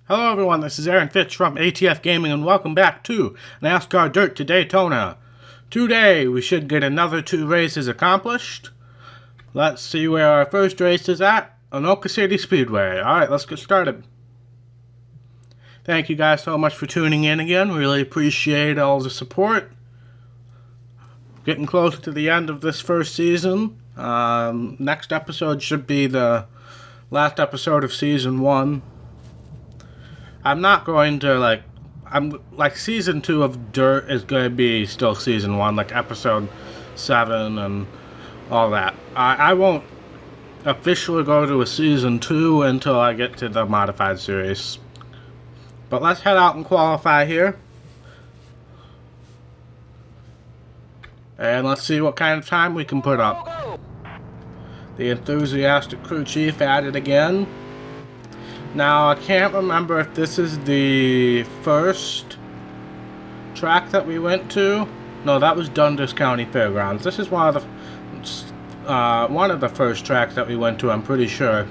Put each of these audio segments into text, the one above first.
Hello everyone, this is Aaron Fitch from ATF Gaming and welcome back to NASCAR Dirt to Daytona. Today we should get another 2 races accomplished. Let's see where our first race is at, Anoka City Speedway. Alright, let's get started. Thank you guys so much for tuning in again, really appreciate all the support. Getting close to the end of this first season. Next episode should be the last episode of Season 1. I'm not going to, Season 2 of Dirt is going to be still Season 1, like Episode 7 and all that. I won't officially go to a Season 2 until I get to the Modified Series. But let's head out and qualify here. And let's see what kind of time we can put up. The enthusiastic crew chief at it again. Now, I can't remember if this is the first track that we went to. No, that was Dundas County Fairgrounds. This is one of the first tracks that we went to, I'm pretty sure.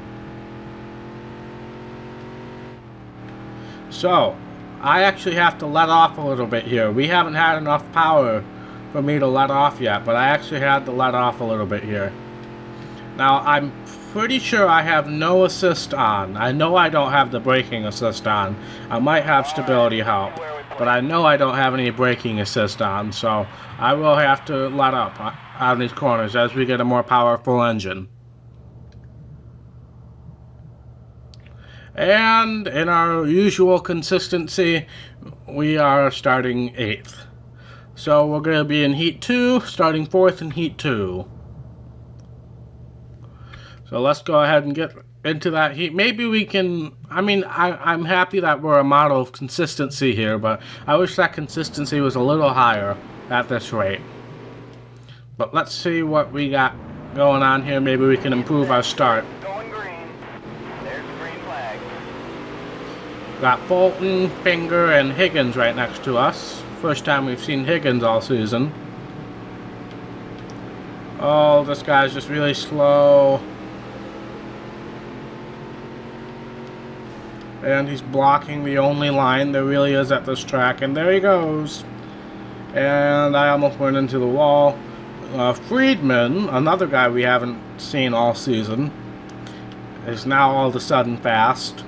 So, I actually have to let off a little bit here. We haven't had enough power for me to let off yet, but I actually had to let off a little bit here. Now, I'm pretty sure I have no assist on. I know I don't have the braking assist on. I might have stability help, but I know I don't have any braking assist on, so I will have to let up on these corners as we get a more powerful engine. And in our usual consistency, we are starting 8th. So we're going to be in Heat 2, starting 4th in Heat 2. So let's go ahead and get into that heat. Maybe we can, I'm happy that we're a model of consistency here, but I wish that consistency was a little higher at this rate. But let's see what we got going on here. Maybe we can improve our start. Going green. There's the green flag. Got Fulton, Finger, and Higgins right next to us. First time we've seen Higgins all season. Oh, this guy's just really slow. And he's blocking the only line there really is at this track. And there he goes. And I almost went into the wall. Friedman, another guy we haven't seen all season, is now all of a sudden fast.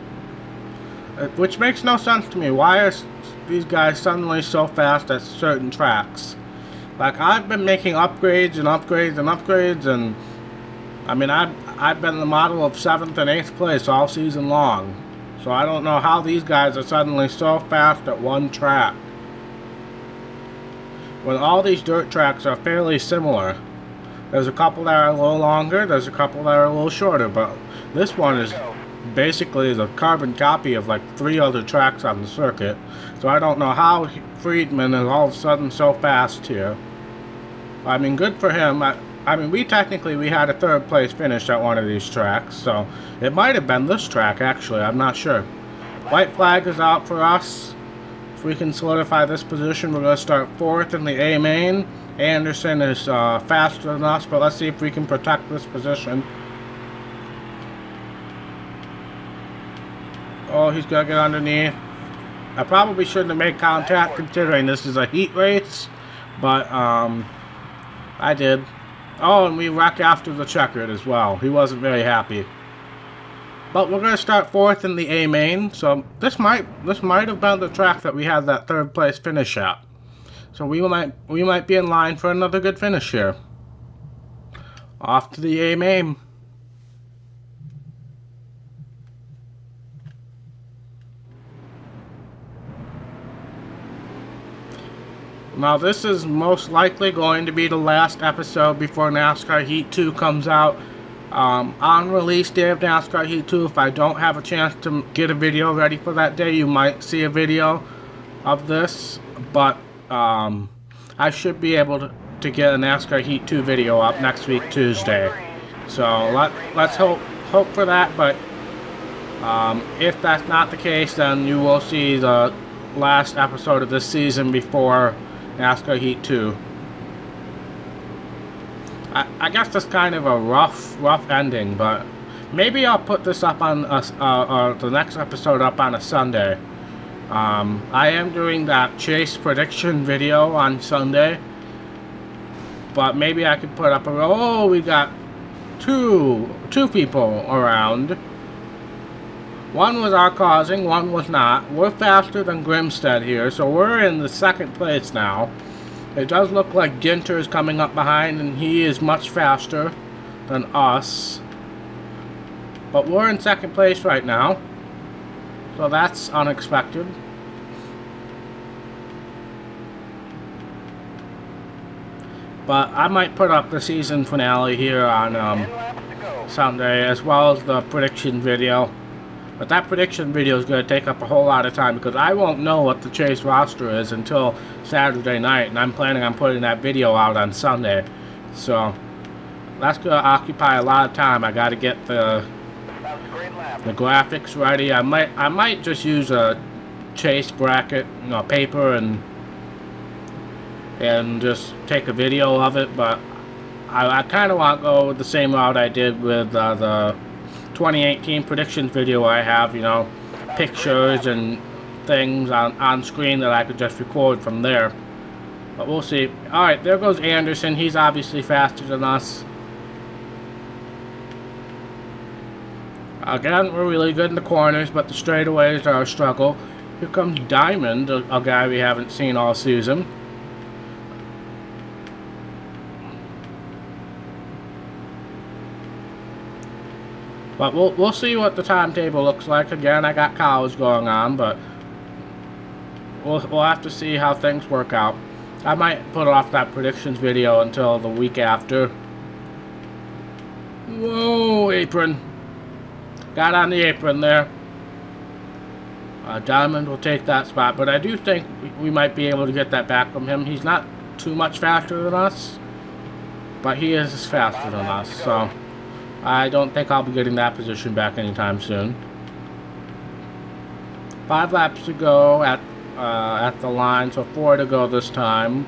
Which makes no sense to me. Why are these guys suddenly so fast at certain tracks? Like, I've been making upgrades and upgrades and upgrades. And, I've been the model of 7th and 8th place all season long. So I don't know how these guys are suddenly so fast at one track. When all these dirt tracks are fairly similar. There's a couple that are a little longer, there's a couple that are a little shorter, but this one is basically the carbon copy of like 3 other tracks on the circuit. So I don't know how Friedman is all of a sudden so fast here. Good for him. We had a 3rd place finish at one of these tracks, so it might have been this track, actually. I'm not sure. White flag is out for us. If we can solidify this position, we're going to start 4th in the A main. Anderson is faster than us, but let's see if we can protect this position. Oh, he's going to get underneath. I probably shouldn't have made contact considering this is a heat race, but I did. Oh, and we wrecked after the checkered as well. He wasn't very happy. But we're going to start 4th in the A main. So this might have been the track that we had that 3rd place finish at. So we might be in line for another good finish here. Off to the A main. Now this is most likely going to be the last episode before NASCAR Heat 2 comes out. On release day of NASCAR Heat 2, if I don't have a chance to get a video ready for that day, you might see a video of this. But I should be able to get a NASCAR Heat 2 video up next week, Tuesday. So let's hope for that. But if that's not the case, then you will see the last episode of this season before NASCAR Heat 2. I guess that's kind of a rough ending, but Maybe I'll put this up on the next episode up on a Sunday. I am doing that chase prediction video on Sunday, but maybe I could put up a, oh, we got two people around. One was our causing, one was not. We're faster than Grimstead here, so we're in the second place now. It does look like Ginter is coming up behind, and he is much faster than us. But we're in second place right now, so that's unexpected. But I might put up the season finale here on 10 laps to go. Sunday, as well as the prediction video. But that prediction video is going to take up a whole lot of time, because I won't know what the Chase roster is until Saturday night, and I'm planning on putting that video out on Sunday. So that's going to occupy a lot of time. I got to get the graphics ready. I might just use a Chase bracket, you know, paper, and just take a video of it. But I kind of want to go with the same route I did with the 2018 predictions video. I have, you know, pictures and things on screen that I could just record from there. But we'll see. Alright, there goes Anderson. He's obviously faster than us. Again, we're really good in the corners, but the straightaways are a struggle. Here comes Diamond, a guy we haven't seen all season. But we'll see what the timetable looks like. Again, I got cows going on, but we'll have to see how things work out. I might put off that predictions video until the week after. Whoa, apron. Got on the apron there. Diamond will take that spot, but I do think we might be able to get that back from him. He's not too much faster than us, but he is faster than us, so I don't think I'll be getting that position back anytime soon. 5 laps to go at the line, so 4 to go this time.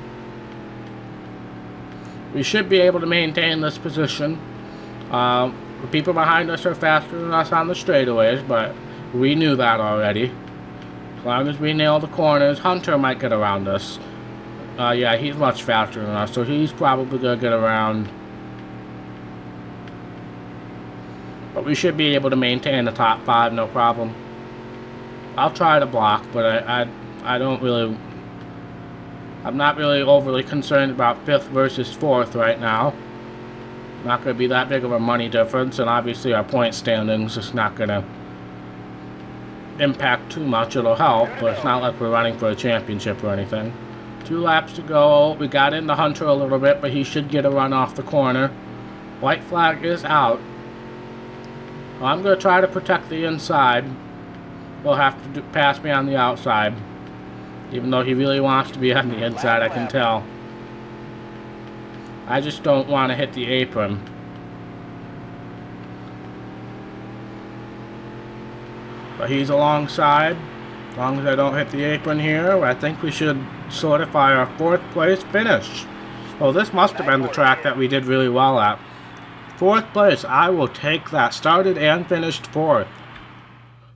We should be able to maintain this position. The people behind us are faster than us on the straightaways, but we knew that already. As long as we nail the corners, Hunter might get around us. Yeah, he's much faster than us, so he's probably going to get around. But we should be able to maintain the top 5, no problem. I'll try to block, but I don't really... I'm not really overly concerned about 5th versus 4th right now. Not going to be that big of a money difference, and obviously our point standings is not going to impact too much. It'll help, but it's not like we're running for a championship or anything. 2 laps to go. We got into Hunter a little bit, but he should get a run off the corner. White flag is out. Well, I'm going to try to protect the inside. He'll have to pass me on the outside. Even though he really wants to be on the inside, I can tell. I just don't want to hit the apron. But he's alongside. As long as I don't hit the apron here, I think we should solidify our 4th place finish. Oh, this must have been the track that we did really well at. 4th place, I will take that. Started and finished 4th.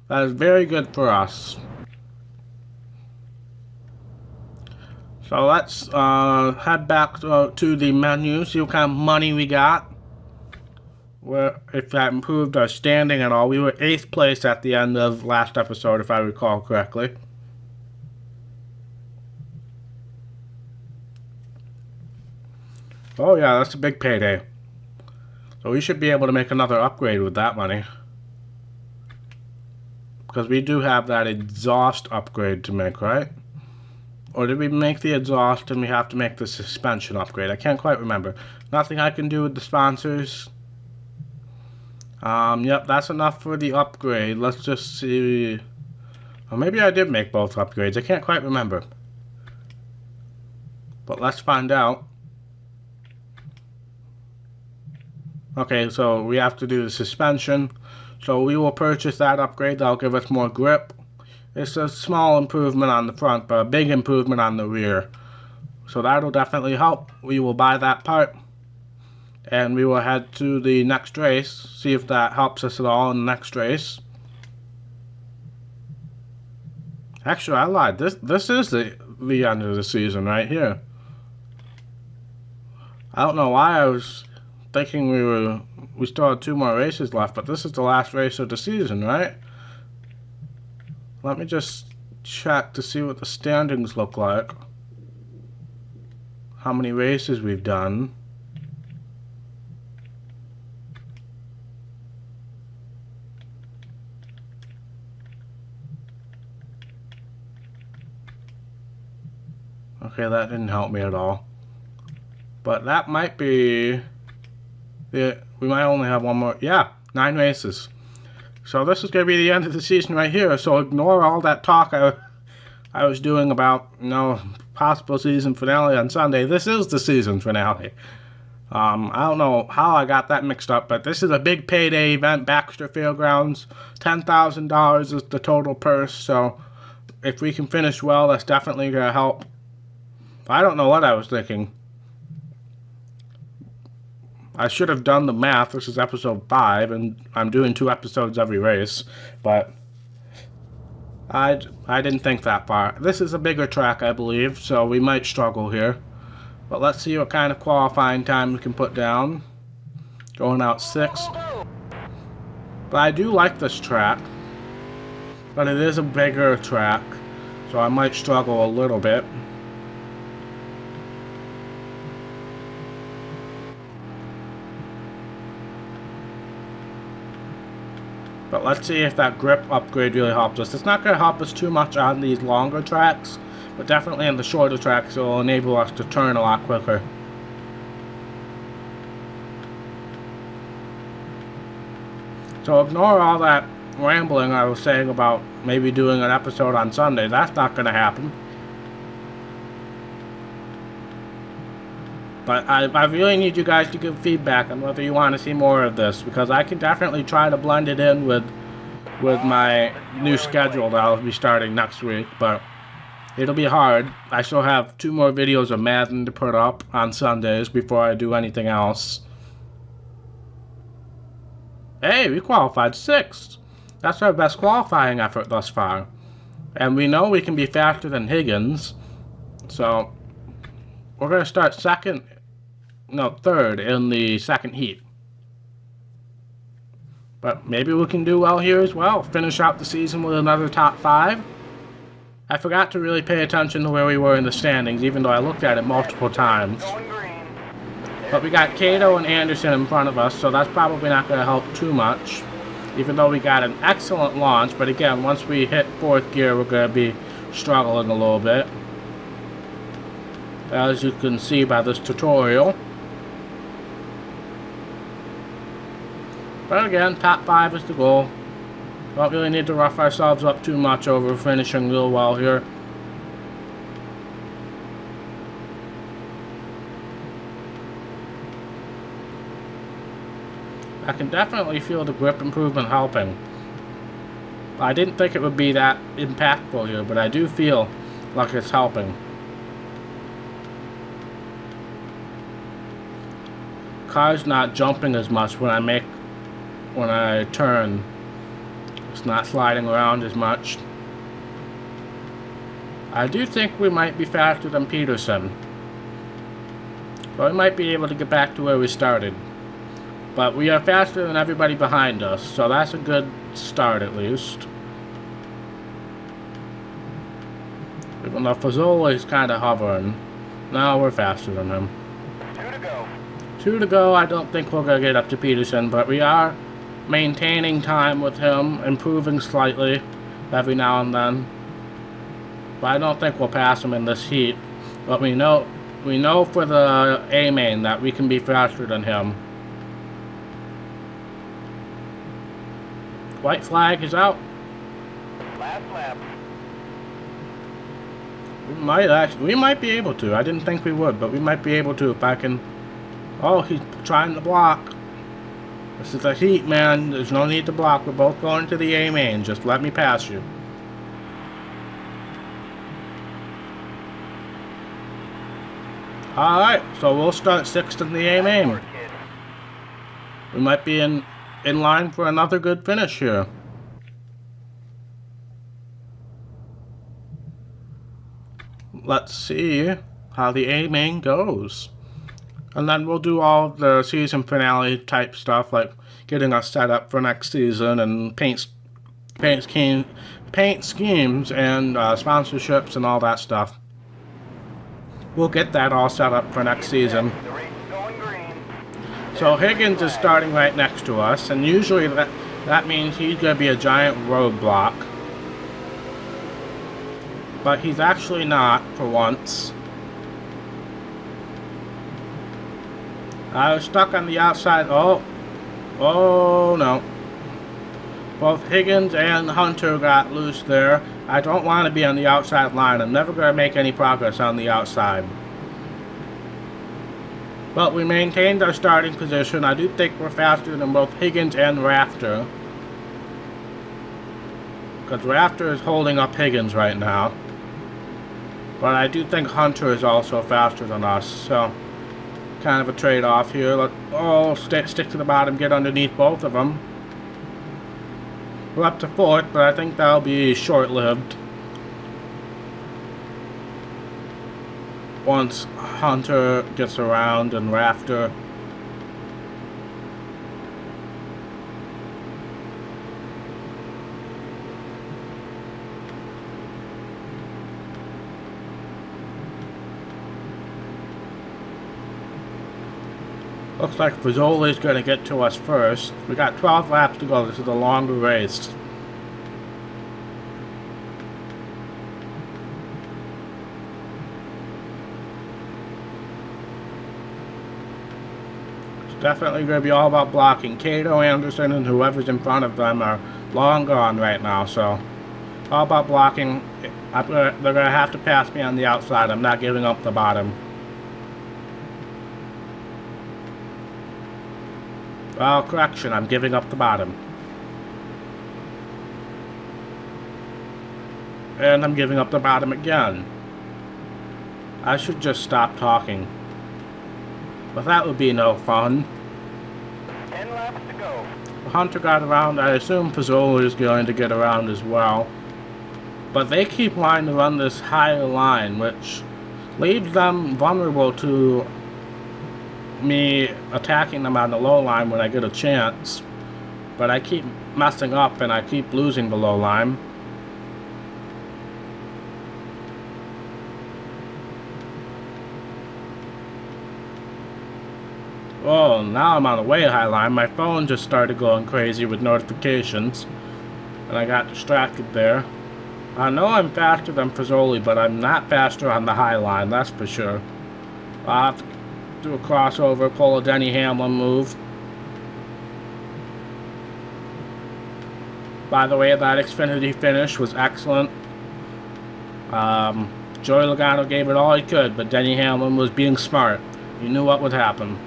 That is very good for us. So let's head back to the menu, see what kind of money we got. If that improved our standing at all. We were 8th place at the end of last episode, if I recall correctly. Oh yeah, that's a big payday. So we should be able to make another upgrade with that money. Because we do have that exhaust upgrade to make, right? Or did we make the exhaust and we have to make the suspension upgrade? I can't quite remember. Nothing I can do with the sponsors. Yep, that's enough for the upgrade. Let's just see. Or maybe I did make both upgrades. I can't quite remember. But let's find out. Okay, so we have to do the suspension. So we will purchase that upgrade. That'll give us more grip. It's a small improvement on the front, but a big improvement on the rear. So that'll definitely help. We will buy that part. and we will head to the next race, see if that helps us at all in the next race. Actually, I lied. This is the end of the season right here. I don't know why I was thinking we still had 2 more races left, but this is the last race of the season, right? Let me just check to see what the standings look like. How many races we've done. Okay, that didn't help me at all. But that might be... we might only have 1 more... Yeah, 9 races. So this is going to be the end of the season right here. So ignore all that talk I was doing about, you know, possible season finale on Sunday. This is the season finale. I don't know how I got that mixed up, but this is a big payday event, Baxter Fairgrounds. $10,000 is the total purse, so if we can finish well, that's definitely going to help. I don't know what I was thinking. I should have done the math. This is episode 5, and I'm doing 2 episodes every race, but I didn't think that far. This is a bigger track, I believe, so we might struggle here. But let's see what kind of qualifying time we can put down. Going out 6. But I do like this track. But it is a bigger track, so I might struggle a little bit. But let's see if that grip upgrade really helps us. It's not going to help us too much on these longer tracks, but definitely in the shorter tracks it will enable us to turn a lot quicker. So ignore all that rambling I was saying about maybe doing an episode on Sunday. That's not going to happen. But I really need you guys to give feedback on whether you want to see more of this, because I can definitely try to blend it in with my new schedule that I'll be starting next week, but it'll be hard. I still have 2 more videos of Madden to put up on Sundays before I do anything else. Hey, we qualified 6th. That's our best qualifying effort thus far. And we know we can be faster than Higgins, so we're going to start 3rd in the second heat. But maybe we can do well here as well. Finish out the season with another top 5. I forgot to really pay attention to where we were in the standings, even though I looked at it multiple times. But we got Cato and Anderson in front of us, so that's probably not going to help too much. Even though we got an excellent launch, but again, once we hit 4th gear, we're going to be struggling a little bit. As you can see by this tutorial. But again, top 5 is the goal. Don't really need to rough ourselves up too much over finishing real well here. I can definitely feel the grip improvement helping. I didn't think it would be that impactful here, but I do feel like it's helping. Car's not jumping as much when I turn. It's not sliding around as much. I do think we might be faster than Peterson, but we might be able to get back to where we started. But we are faster than everybody behind us, so that's a good start at least. Even though Fazzola is kind of hovering. Now we're faster than him. 2 to go. 2 to go. I don't think we're going to get up to Peterson, but we are maintaining time with him, improving slightly every now and then. But I don't think we'll pass him in this heat. But we know for the A main that we can be faster than him. White flag is out. Last lap. We might be able to. I didn't think we would, but we might be able to if I can. Oh, he's trying to block. This is a heat, man. There's no need to block. We're both going to the A main. Just let me pass you. Alright, so we'll start 6th in the A main. we might be in line for another good finish here. Let's see how the A-main goes. And then we'll do all of the season finale type stuff, like getting us set up for next season and paint schemes and sponsorships and all that stuff. We'll get that all set up for next season. The race is going green. So Higgins is starting right next to us, and usually that means he's going to be a giant roadblock. But he's actually not, for once. I was stuck on the outside. Oh no. Both Higgins and Hunter got loose there. I don't want to be on the outside line. I'm never going to make any progress on the outside. But we maintained our starting position. I do think we're faster than both Higgins and Rafter. Because Rafter is holding up Higgins right now. But I do think Hunter is also faster than us. So, kind of a trade-off here. Stick to the bottom, get underneath both of them. We're up to 4th, but I think that'll be short-lived. Once Hunter gets around and Rafter. Looks like Fazoli's going to get to us first. We got 12 laps to go. This is a longer race. It's definitely going to be all about blocking. Cato, Anderson, and whoever's in front of them are long gone right now, so all about blocking. They're going to have to pass me on the outside. I'm not giving up the bottom. Well, correction, I'm giving up the bottom. And I'm giving up the bottom again. I should just stop talking. But that would be no fun. 10 laps to go. Hunter got around. I assume Fazoli is going to get around as well. But they keep wanting to run this higher line, which leaves them vulnerable to me attacking them on the low line when I get a chance. But I keep messing up and I keep losing the low line. Oh, now I'm on the way high line. My phone just started going crazy with notifications. And I got distracted there. I know I'm faster than Fazoli, but I'm not faster on the high line, that's for sure. I'll have to do a crossover, pull a Denny Hamlin move. By the way, that Xfinity finish was excellent. Joey Logano gave it all he could, but Denny Hamlin was being smart. He knew what would happen.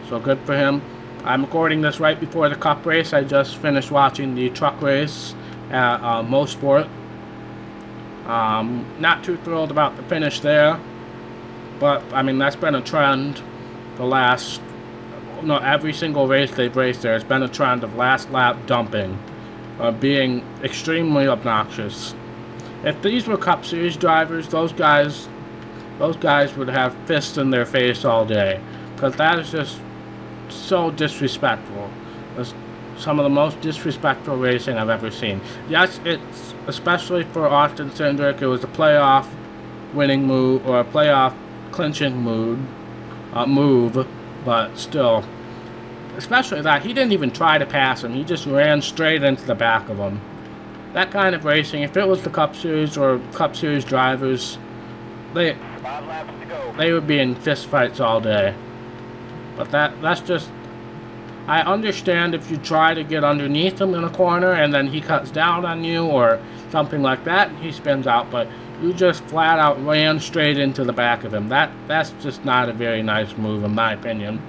So good for him. I'm recording this right before the Cup race. I just finished watching the truck race at Mosport. Not too thrilled about the finish there. But, I mean, that's been a trend the last... No, every single race they've raced there, it's been a trend of last lap dumping. Being extremely obnoxious. If these were Cup Series drivers, those guys would have fists in their face all day. Because that is just so disrespectful. It's some of the most disrespectful racing I've ever seen. Yes, it's especially for Austin Cindric, it was a playoff winning move, or a playoff clinching move, but still, especially that, he didn't even try to pass him, he just ran straight into the back of him. That kind of racing, if it was the Cup Series or Cup Series drivers, they 5 laps to go. they would be in fist fights all day. But that's just, I understand if you try to get underneath him in a corner and then he cuts down on you or something like that and he spins out, but you just flat out ran straight into the back of him. That's just not a very nice move in my opinion.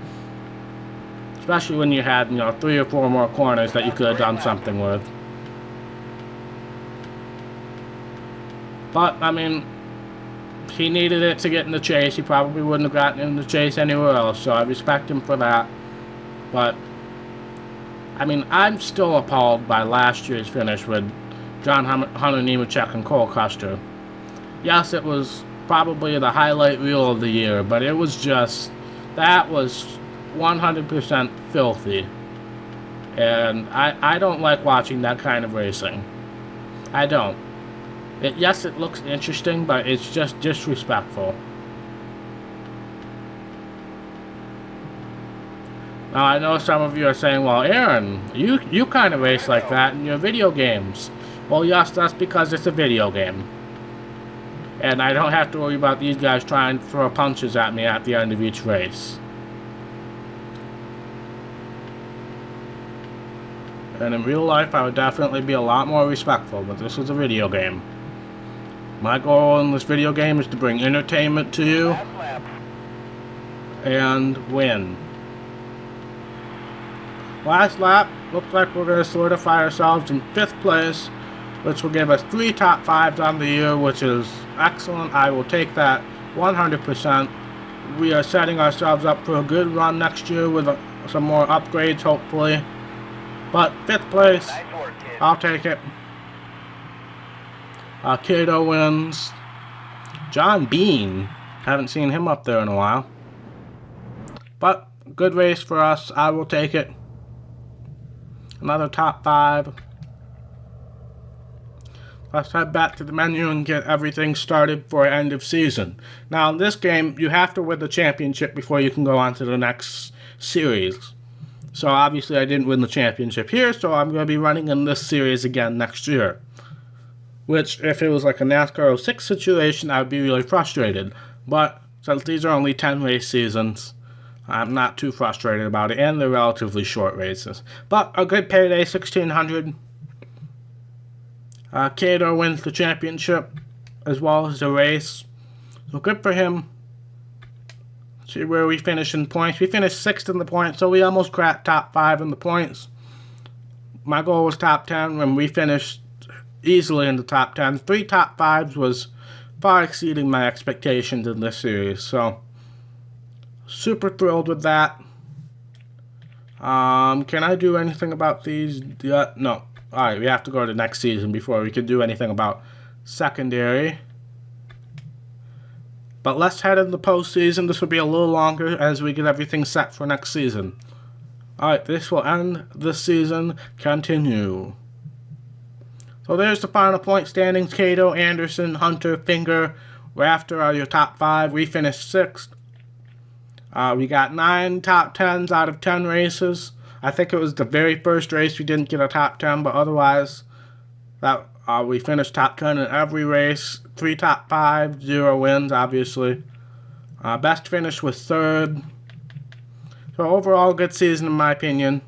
Especially when you had, 3 or 4 more corners that you could have done something with. But, I mean, he needed it to get in the chase. He probably wouldn't have gotten in the chase anywhere else, so I respect him for that. But I mean, I'm still appalled by last year's finish with John Hunter Nemechek and Cole Custer. Yes, it was probably the highlight reel of the year, but it was just, that was 100% filthy. And I don't like watching that kind of racing. I don't. Yes, it looks interesting, but it's just disrespectful. Now, I know some of you are saying, well, Aaron, you kind of race like that in your video games. Well, yes, that's because it's a video game. And I don't have to worry about these guys trying to throw punches at me at the end of each race. And in real life, I would definitely be a lot more respectful, but this is a video game. My goal in this video game is to bring entertainment to you and win. Last lap, looks like we're going to solidify ourselves in 5th place, which will give us 3 top 5s on the year, which is excellent. I will take that 100%. We are setting ourselves up for a good run next year with some more upgrades, hopefully. But 5th place, Nice work, kid. I'll take it. Cato wins. John Bean, haven't seen him up there in a while. But good race for us, I will take it. Another top 5. Let's head back to the menu and get everything started for end of season. Now in this game, you have to win the championship before you can go on to the next series. So obviously I didn't win the championship here, so I'm going to be running in this series again next year. Which, if it was like a NASCAR 06 situation, I would be really frustrated. But since these are only 10 race seasons, I'm not too frustrated about it, and they're relatively short races. But a good payday, $1,600. Cato wins the championship as well as the race. So good for him. See where we finish in points. We finished 6th in the points, so we almost cracked top 5 in the points. My goal was top 10, and we finished easily in the top 10. 3 top 5s was far exceeding my expectations in this series, so super thrilled with that. Can I do anything about these? No. Alright, we have to go to next season before we can do anything about secondary. But let's head into the postseason. This will be a little longer as we get everything set for next season. Alright, this will end this season. Continue. So there's the final point standings. Cato, Anderson, Hunter, Finger, Rafter are your top 5. We finished 6th. We got 9 top 10s out of 10 races. I think it was the very first race we didn't get a top 10, but otherwise that we finished top 10 in every race. 3 top 5, 0 wins, obviously. Best finish was 3rd. So overall, good season in my opinion.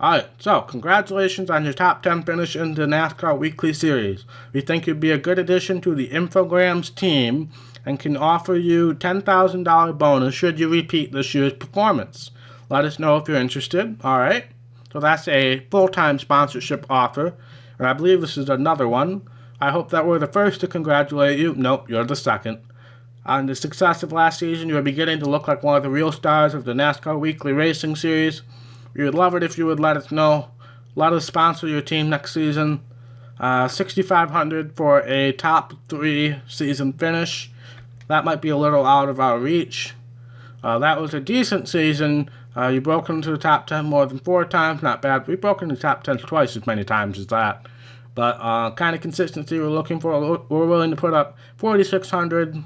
Alright, so congratulations on your top 10 finish in the NASCAR Weekly Series. We think you'd be a good addition to the Infograms team and can offer you $10,000 bonus should you repeat this year's performance. Let us know if you're interested. Alright, so that's a full-time sponsorship offer, and I believe this is another one. I hope that we're the first to congratulate you. Nope, you're the second. On the success of last season, you're beginning to look like one of the real stars of the NASCAR Weekly Racing Series. We would love it if you would let us know. Let us sponsor your team next season. $6,500 for a top 3 season finish. That might be a little out of our reach. That was a decent season. You broke into the top 10 more than 4 times. Not bad. We broke into the top 10 twice as many times as that. But kind of consistency we're looking for. We're willing to put up $4,600.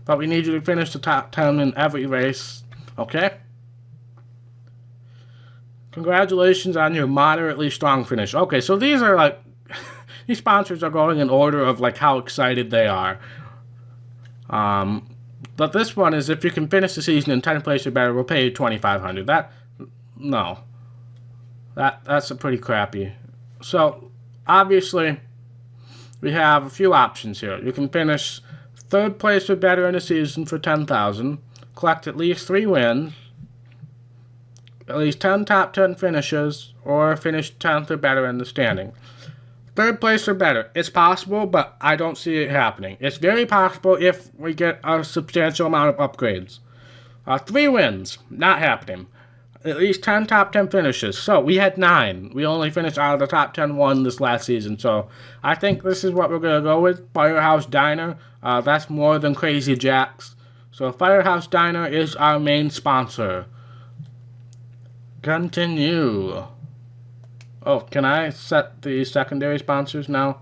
But we need you to finish the top 10 in every race. Okay? Congratulations on your moderately strong finish. Okay, so these are like, these sponsors are going in order of like how excited they are. But this one is if you can finish the season in 10th place or better, we'll pay you $2,500. No. That's a pretty crappy. So, obviously, we have a few options here. You can finish 3rd place or better in the season for $10,000, collect at least 3 wins, at least 10 top 10 finishes, or finish 10th or better in the standing. 3rd place or better. It's possible, but I don't see it happening. It's very possible if we get a substantial amount of upgrades. 3 wins. Not happening. at least 10 top 10 finishes. So we had 9. We only finished out of the top 10 one this last season. So I think this is what we're going to go with. Firehouse Diner. That's more than Crazy Jacks. So Firehouse Diner is our main sponsor. Continue. Oh, can I set the secondary sponsors now?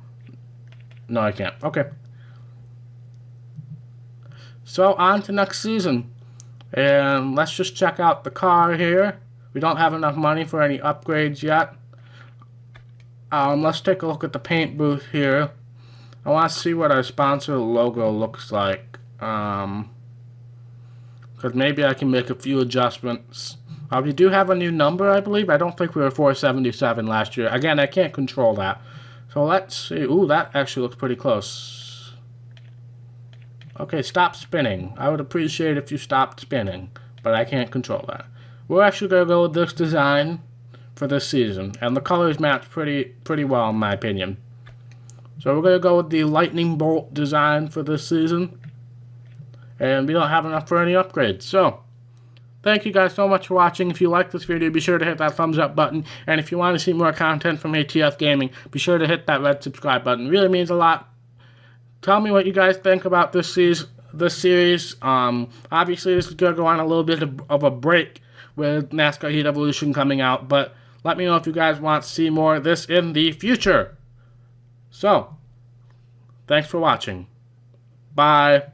No, I can't. Okay. So on to next season. And let's just check out the car here. We don't have enough money for any upgrades yet. Let's take a look at the paint booth here. I want to see what our sponsor logo looks like. Because maybe I can make a few adjustments. We do have a new number, I believe. I don't think we were 477 last year. Again, I can't control that. So let's see. Ooh, that actually looks pretty close. Okay, stop spinning. I would appreciate if you stopped spinning, but I can't control that. We're actually going to go with this design for this season, and the colors match pretty well in my opinion. So we're going to go with the lightning bolt design for this season, and we don't have enough for any upgrades. So, thank you guys so much for watching. If you like this video, be sure to hit that thumbs up button, and if you want to see more content from ATF Gaming, be sure to hit that red subscribe button. It really means a lot. Tell me what you guys think about this series. Obviously, this is going to go on a little bit of a break with NASCAR Heat Evolution coming out, but let me know if you guys want to see more of this in the future. So, thanks for watching. Bye.